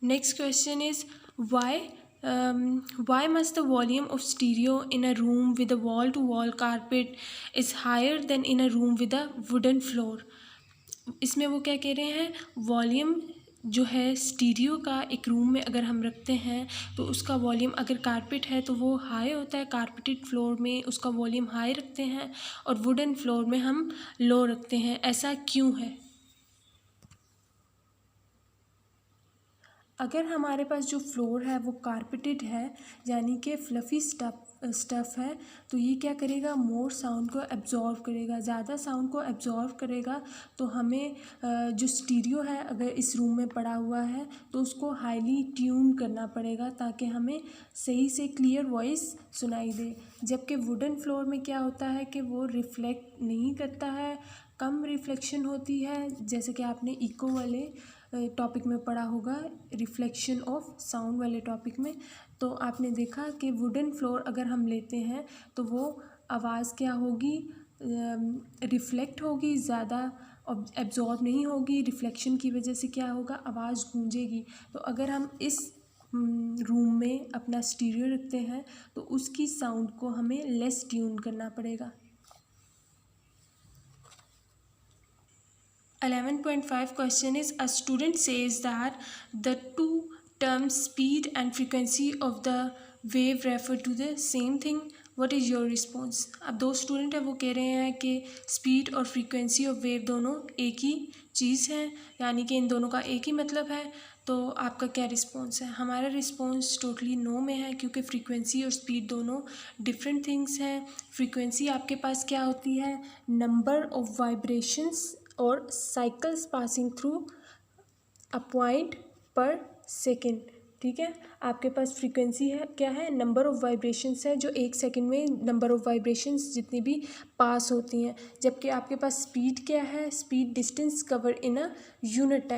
Next question is why why must the volume of stereo in a room with a wall-to-wall carpet is higher than in a room with a wooden floor? इसमें वो क्या कह रहे हैं, volume जो है stereo का एक रूम में अगर हम रखते हैं तो उसका वॉल्यूम अगर कारपेट है तो वो हाई होता है, कारपेटेड फ्लोर में उसका वॉल्यूम हाई रखते हैं और वुडन फ्लोर में हम लो रखते हैं, ऐसा क्यों है? अगर हमारे पास जो फ्लोर है वो कारपेटेड है यानी कि फ्लफ़ी स्टफ़ है तो ये क्या करेगा, मोर साउंड को एब्जॉर्व करेगा, ज़्यादा साउंड को एब्जॉर्व करेगा। तो हमें जो स्टीरियो है अगर इस रूम में पड़ा हुआ है तो उसको हाईली ट्यून करना पड़ेगा ताकि हमें सही से क्लियर वॉइस सुनाई दे। जबकि वुडन फ्लोर में क्या होता है कि वो रिफ्लेक्ट नहीं करता है, कम रिफ्लेक्शन होती है, जैसे कि आपने इको वाले टॉपिक में पढ़ा होगा, रिफ्लेक्शन ऑफ साउंड वाले टॉपिक में। तो आपने देखा कि वुडन फ्लोर अगर हम लेते हैं तो वो आवाज़ क्या होगी, रिफ्लेक्ट होगी, ज़्यादा एब्जॉर्ब नहीं होगी। रिफ्लेक्शन की वजह से क्या होगा, आवाज़ गूंजेगी। तो अगर हम इस रूम में अपना स्टीरियो रखते हैं तो उसकी साउंड को हमें लेस ट्यून करना पड़ेगा। 11.5 question is a student says that the two terms speed and frequency of the wave refer to the same thing. What is your response? अब दो स्टूडेंट है वो कह रहे हैं कि स्पीड और फ्रीक्वेंसी ऑफ वेव दोनों एक ही चीज़ है, यानी कि इन दोनों का एक ही मतलब है। तो आपका क्या रिस्पॉन्स है? हमारा रिस्पॉन्स टोटली नो में है क्योंकि फ्रीक्वेंसी और स्पीड दोनों डिफरेंट थिंग्स हैं। फ्रीक्वेंसी आपके पास क्या होती है, नंबर ऑफ वाइब्रेशंस और cycles passing through a point पर सेकेंड। ठीक है, आपके पास फ्रीक्वेंसी है क्या है, नंबर ऑफ वाइब्रेशंस है, जो एक सेकंड में नंबर ऑफ वाइब्रेशंस जितनी भी पास होती हैं। जबकि आपके पास स्पीड क्या है, speed distance cover in a unit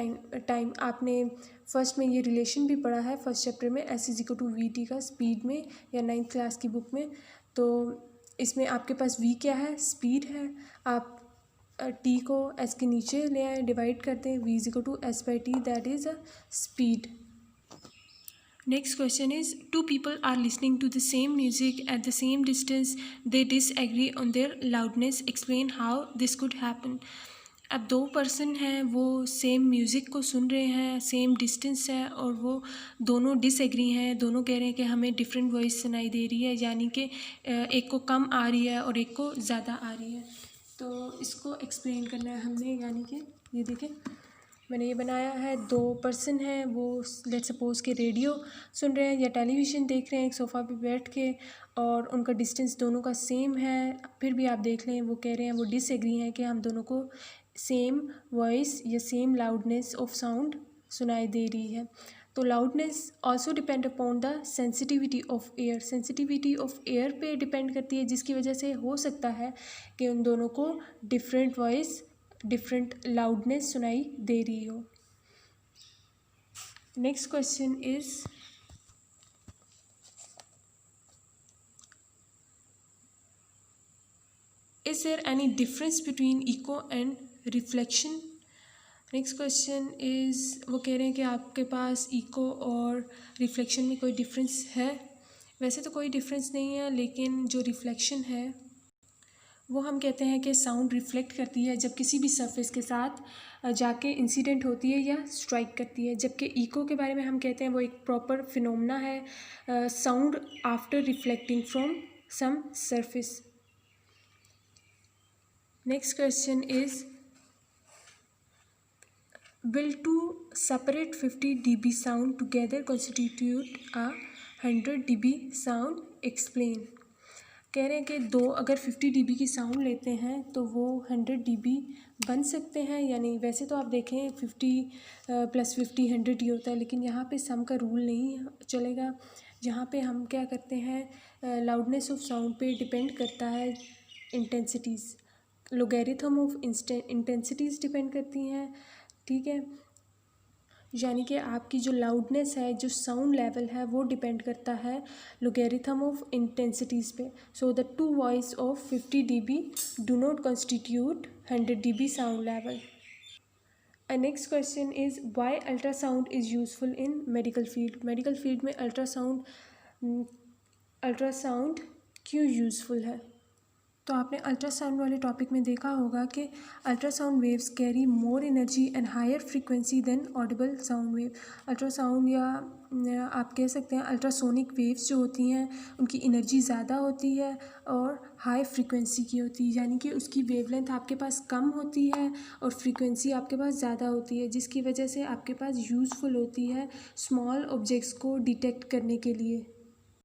time. आपने फर्स्ट में ये रिलेशन भी पढ़ा है फर्स्ट चैप्टर में, S=v/t का स्पीड में, या 9th क्लास की बुक में। तो इसमें आपके पास v क्या है, स्पीड है। आप टी को एस के नीचे ले आए, डिवाइड करते हैं, v=s/t, that is a speed. Next question is two people are listening to the same music at the same distance. They disagree on their loudness. Explain how this could happen. अब दो person हैं वो same music को सुन रहे हैं, same distance है और वो दोनों डिसएग्री हैं, दोनों कह रहे हैं कि हमें डिफरेंट वॉइस सुनाई दे रही है, यानी कि एक को कम आ रही है और एक को ज़्यादा आ रही है। तो इसको एक्सप्लेन करना है हमने, यानी कि ये देखें मैंने ये बनाया है, दो पर्सन हैं वो लेट्स सपोज़ के रेडियो सुन रहे हैं या टेलीविज़न देख रहे हैं एक सोफ़ा पे बैठ के, और उनका डिस्टेंस दोनों का सेम है। फिर भी आप देख लें वो कह रहे हैं, वो डिसएग्री हैं कि हम दोनों को सेम वॉइस या सेम लाउडनेस ऑफ साउंड सुनाई दे रही है। तो loudness also depend upon the sensitivity of air. Sensitivity of air पे डिपेंड करती है, जिसकी वजह से हो सकता है कि उन दोनों को डिफरेंट वॉइस, डिफरेंट लाउडनेस सुनाई दे रही हो। Next question is there any difference between echo and reflection? Next question is, वो कह रहे हैं कि आपके पास इको और रिफ्लेक्शन में कोई डिफरेंस है? वैसे तो कोई डिफरेंस नहीं है, लेकिन जो रिफ्लेक्शन है वो हम कहते हैं कि साउंड रिफ्लेक्ट करती है जब किसी भी सरफेस के साथ जाके इंसिडेंट होती है या स्ट्राइक करती है। जबकि इको के बारे में हम कहते हैं वो एक प्रॉपर फिनोमेना है, sound after reflecting from some surface. Next question is, will two separate 50 dB sound together constitute a 100 dB sound? Explain. कह रहे हैं कि दो अगर 50 dB की साउंड लेते हैं तो वो 100 dB बन सकते हैं, यानी वैसे तो आप देखें 50 + 50 100 ही होता है, लेकिन यहाँ पे सम का रूल नहीं चलेगा। यहाँ पे हम क्या करते हैं, लाउडनेस ऑफ साउंड पे डिपेंड करता है intensities, logarithm of intensities depend करती हैं। ठीक है, यानी कि आपकी जो लाउडनेस है, जो साउंड लेवल है, वो डिपेंड करता है लोगैरिथम ऑफ इंटेंसिटीज़ पे। So the two voice of 50 dB do not constitute 100 dB sound level. Next question is why ultrasound is useful in medical field. Medical field में ultrasound क्यों useful है। तो आपने अल्ट्रासाउंड वाले topic में देखा होगा कि ultrasound waves carry more energy and higher frequency than audible sound wave. Ultrasound या आप कह सकते हैं अल्ट्रासोनिक वेव्स जो होती हैं उनकी एनर्जी ज़्यादा होती है और हाई फ्रीक्वेंसी की होती है, यानी कि उसकी वेवलेंथ आपके पास कम होती है और फ्रीक्वेंसी आपके पास ज़्यादा होती है, जिसकी वजह से आपके पास यूज़फुल होती है स्मॉल ऑब्जेक्ट्स को डिटेक्ट करने के लिए।